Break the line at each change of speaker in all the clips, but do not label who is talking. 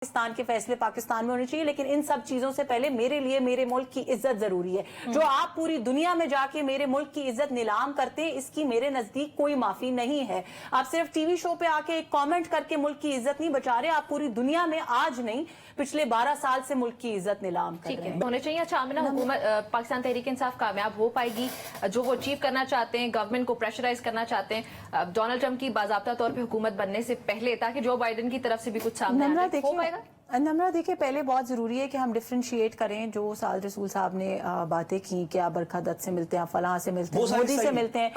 पाकिस्तान के फैसले पाकिस्तान में होने चाहिए, लेकिन इन सब चीजों से पहले मेरे लिए मेरे मुल्क की इज्जत जरूरी है। जो आप पूरी दुनिया में जाके मेरे मुल्क की इज्जत नीलाम करते हैं, इसकी मेरे नजदीक कोई माफी नहीं है। आप सिर्फ टीवी शो पे आके एक कमेंट करके मुल्क की इज्जत नहीं बचा रहे, आप पूरी दुनिया में आज नहीं पिछले 12 साल से मुल्क की इज्जत नीलाम कर रहे हैं।
होने चाहिए। अच्छा आमिना, हुकूमत पाकिस्तान तहरीक इंसाफ कामयाब हो पाएगी जो वो अचीव करना चाहते हैं, गवर्नमेंट को प्रेशराइज करना चाहते हैं डोनाल्ड ट्रंप की बाज़ाब्ता तौर पे हुकूमत बनने से पहले, ताकि जो बाइडेन की तरफ से भी कुछ सामने हो पाएगा?
नम्रा देखिए, पहले बहुत जरूरी है कि हम डिफरेंशिएट करें। जो साद रसूल साहब ने बातें की कि आप बरखा दत्त से मिलते हैं, फलां से मिलते हैं, मोदी से मिलते हैं,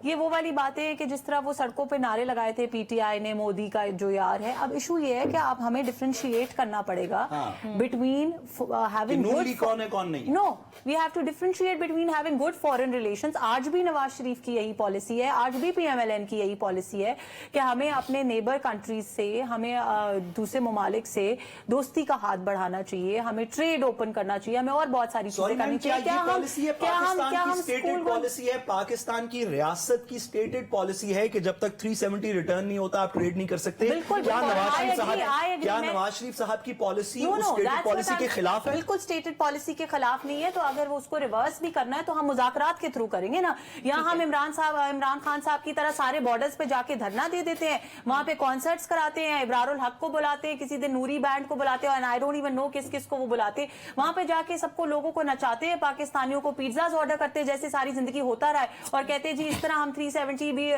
ये वो वाली बातें हैं कि जिस तरह वो सड़कों पे नारे लगाए थे पीटीआई ने, मोदी का जो यार है। अब इशू ये है कि आप हमें डिफरेंशिएट करना पड़ेगा बिटवीन हैविंग गुड,
कौन है कौन नहीं।
No, we have to differentiate between having good foreign relations. आज भी नवाज शरीफ की यही पॉलिसी है, आज भी पीएमएलएन की यही पॉलिसी है कि हमें अपने नेबर कंट्रीज से, हमें दूसरे ममालिक से दोस्ती का हाथ बढ़ाना चाहिए, हमें ट्रेड ओपन करना चाहिए, हमें और बहुत सारी चीजें करनी चाहिए।
पॉलिसी है पाकिस्तान की रियासत की स्टेटेड पॉलिसी है कि जब तक 370 रिटर्न नहीं होता आप ट्रेड नहीं कर सकते। क्या नवाज शरीफ साहब की पॉलिसी स्टेटेड पॉलिसी के खिलाफ है?
बिल्कुल स्टेटेड पॉलिसी के खिलाफ नहीं है। तो अगर वो उसको रिवर्स भी करना है तो हम मुज़ाकरात के थ्रू करेंगे ना। यहाँ हम इमरान खान साहब की तरह सारे बॉर्डर्स पे जाके धरना दे देते हैं, वहां पे कॉन्सर्ट्स कराते हैं, इब्रारुल हक को बुलाते हैं, किसी दिन नूरी बैंड को बुलाते हैं, और आई डोंट इवन नो किस किस को वो बुलाते, वहां पे जाके सबको लोगों को नचाते हैं, पाकिस्तानियों को पिज्जाज ऑर्डर करते हैं जैसे सारी जिंदगी होता रहा है, और कहते हैं जी इस तरह हम 370 भी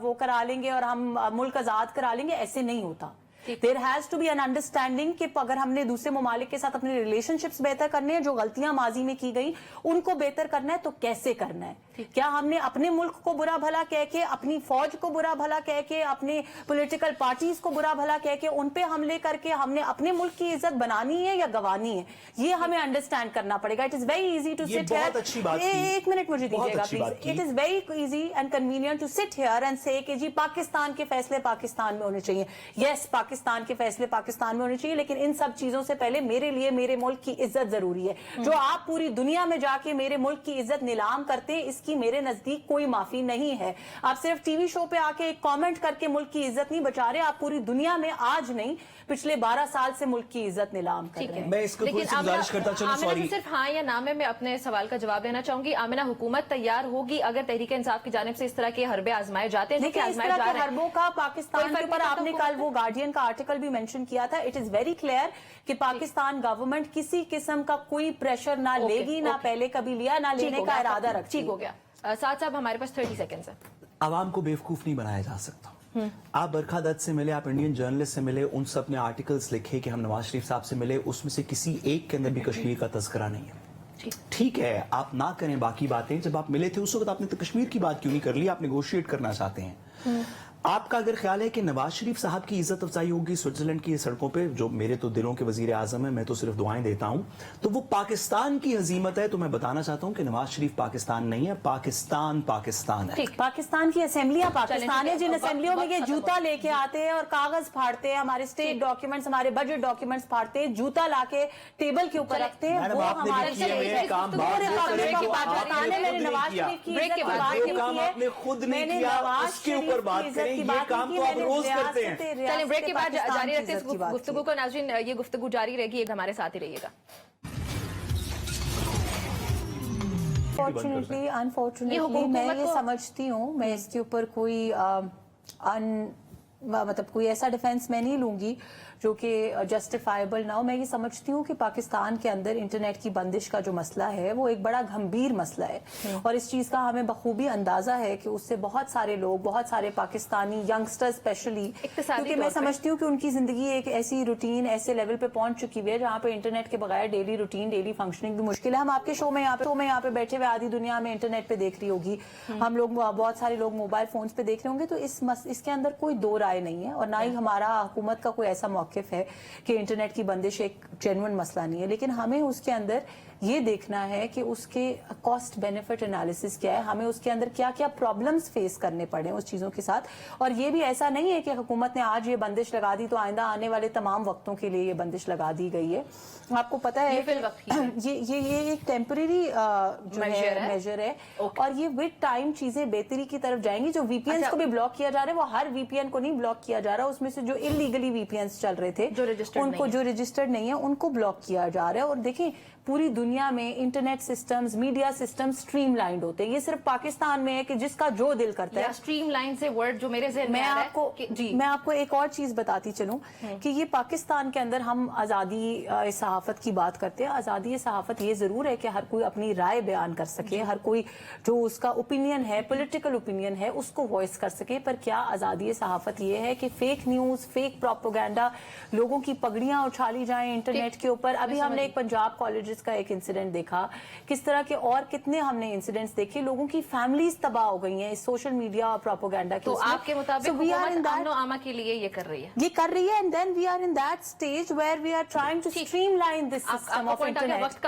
वो करा लेंगे और हम मुल्क आजाद करा लेंगे। ऐसे नहीं होता। There has to be an understanding कि अगर हमने दूसरे ममालिक के साथ अपने रिलेशनशिप्स बेहतर करने हैं, जो गलतियां माजी में की गई उनको बेहतर करना है, तो कैसे करना है? क्या हमने अपने मुल्क को बुरा भला कह के, अपनी फौज को बुरा भला कह के, अपने पॉलिटिकल पार्टीज को बुरा भला कह के उन पे हमले करके हमने अपने मुल्क की इज्जत बनानी है या गवानी है? ये हमें अंडरस्टैंड करना पड़ेगा। It is very easy to sit here, एक मिनट मुझे दीजिएगा please. It is very easy and convenient to sit here and say कि जी पाकिस्तान के फैसले पाकिस्तान में होने चाहिए। यस, पाकिस्तान के फैसले पाकिस्तान में होने चाहिए, लेकिन इन सब चीजों से पहले मेरे लिए मेरे मुल्क की इज्जत जरूरी है। जो आप पूरी दुनिया में जाके मेरे मुल्क की इज्जत नीलाम करते हैं, इसकी मेरे नजदीक कोई माफी नहीं है। आप सिर्फ टीवी शो पे आके एक कमेंट करके मुल्क की इज्जत नहीं बचा रहे, आप पूरी दुनिया में आज नहीं पिछले 12 साल से मुल्क की इज्जत नीलाम कर रहे हैं।
मैं इसको थोड़ी सी गुजारिश करता चलूं, सॉरी,
सिर्फ हाँ या ना में अपने सवाल का जवाब देना चाहूंगी। आमिना, हुकूमत तैयार होगी अगर तहरीक इंसाफ की जानिब से इस तरह के हरबे आजमाए जाते हैं?
देखिए, इस तरह के हरबों का पाकिस्तान के ऊपर आपने कल वो गार्डियन का आर्टिकल भी मेंशन किया था। इट इज वेरी क्लियर कि पाकिस्तान गवर्नमेंट किसी किस्म का कोई प्रेशर ना लेगी, ना पहले कभी लिया, ना लेने का इरादा रखती।
ठीक हो गया। साथ साहब, हमारे पास 30 सेकंड्स है।
आवाम को बेवकूफ नहीं बनाया जा सकता। आप बरखा दत्त से मिले, आप इंडियन जर्नलिस्ट से मिले, उन सब ने आर्टिकल्स लिखे कि हम नवाज शरीफ साहब से मिले, उसमें से किसी एक के अंदर भी कश्मीर का तस्करा नहीं है। ठीक है, आप ना करें बाकी बातें। जब आप मिले थे उस वक्त आपने तो कश्मीर की बात क्यों नहीं कर ली? आप नेगोशिएट करना चाहते हैं। आपका अगर ख्याल है कि नवाज शरीफ साहब की इज्जत अफजाई होगी स्विट्जरलैंड की सड़कों पे, जो मेरे तो दिलों के वजीर आजम है, मैं तो सिर्फ दुआएं देता हूं, तो वो पाकिस्तान की हजीमत है। तो मैं बताना चाहता हूं कि नवाज शरीफ पाकिस्तान नहीं है, पाकिस्तान पाकिस्तान है।
पाकिस्तान की असेंबलियां पाकिस्तान है। जिन असेंबलियों में ये जूता लेके आते हैं और कागज फाड़ते हैं, हमारे स्टेट डॉक्यूमेंट्स, हमारे बजट डॉक्यूमेंट्स फाड़ते हैं, जूता लाके टेबल के ऊपर रखते हैं, वो हमारे
रोज करते हैं।
चलिए ब्रेक के बाद जारी रखते हैं इस गुफ्तगू को। नाज़रीन, ये गुफ्तगू जारी रहेगी, हमारे साथ ही रहिएगा।
अनफॉर्चुनेटली मैं ये समझती हूँ, मैं इसके ऊपर कोई मतलब कोई ऐसा डिफेंस मैं नहीं लूंगी जो कि जस्टिफाइबल ना हो। मैं ये समझती हूँ कि पाकिस्तान के अंदर इंटरनेट की बंदिश का जो मसला है वो एक बड़ा गंभीर मसला है, और इस चीज का हमें बखूबी अंदाजा है कि उससे बहुत सारे लोग, बहुत सारे पाकिस्तानी यंगस्टर्स स्पेशली, क्योंकि मैं समझती हूँ कि उनकी जिंदगी एक ऐसी रूटीन, ऐसे लेवल पे पहुंच चुकी हुई है जहाँ पे इंटरनेट के बगैर डेली रूटीन, डेली फंक्शनिंग भी मुश्किल है। हम आपके शो में यहाँ पे बैठे हुए आधी दुनिया में इंटरनेट पे देख रही होगी, हम लोग बहुत सारे लोग मोबाइल फोन पे देख रहे होंगे। तो इसके अंदर कोई दो राय नहीं है, और ना ही हमारा हुकूमत का कोई ऐसा मौक़िफ़ है कि इंटरनेट की बंदिश एक जेन्युइन मसला नहीं है। लेकिन हमें उसके अंदर ये देखना है कि उसके कॉस्ट बेनिफिट एनालिसिस क्या है, हमें उसके अंदर क्या क्या प्रॉब्लम्स फेस करने पड़े उस चीज़ों के साथ। और ये भी ऐसा नहीं है कि हुकूमत ने आज ये बंदिश लगा दी तो आइंदा आने वाले तमाम वक्तों के लिए ये बंदिश लगा दी गई है। आपको पता है ये एक टेम्परेरी मेजर है, और ये विद टाइम चीजें बेहतरी की तरफ जाएंगी। जो वीपीएन को भी ब्लॉक किया जा रहा है, वो हर वीपीएन को नहीं ब्लॉक किया जा रहा, उसमें से जो इलीगली वीपीएन चल रहे थे,
जो registered
उनको
नहीं
जो रजिस्टर्ड नहीं है उनको ब्लॉक किया जा रहा है। और देखिए पूरी दुनिया में internet systems, media system streamlined होते हैं। ये सिर्फ पाकिस्तान में है कि जिसका जो दिल करता
या
है।
स्ट्रीमलाइन से वर्ड जो मेरे ज़हन में आ रहा है जी,
मैं आपको एक और चीज बताती चलूं कि ये पाकिस्तान के अंदर हम आजादी सहाफत की बात करते हैं। आजादी सहाफत ये जरूर है कि हर कोई अपनी राय बयान कर सके, हर कोई जो उसका ओपिनियन है, पॉलिटिकल ओपिनियन है, उसको वॉइस कर सके। पर क्या आजादी सहाफत ये है कि फेक न्यूज, फेक प्रोपेगेंडा, लोगों की पगड़ियां उछाली जाएं इंटरनेट के ऊपर? अभी हमने एक पंजाब कॉलेजेस का एक इंसिडेंट देखा, किस तरह के और कितने हमने इंसिडेंट्स देखे, लोगों की फैमिलीज तबाह हो गई हैं इस सोशल मीडिया और प्रोपेगेंडा के।
तो आपके मुताबिक हुकूमत अमन और आमा के लिए ये कर रही है,
and then we are in that stage where we are trying to streamline this system of internet.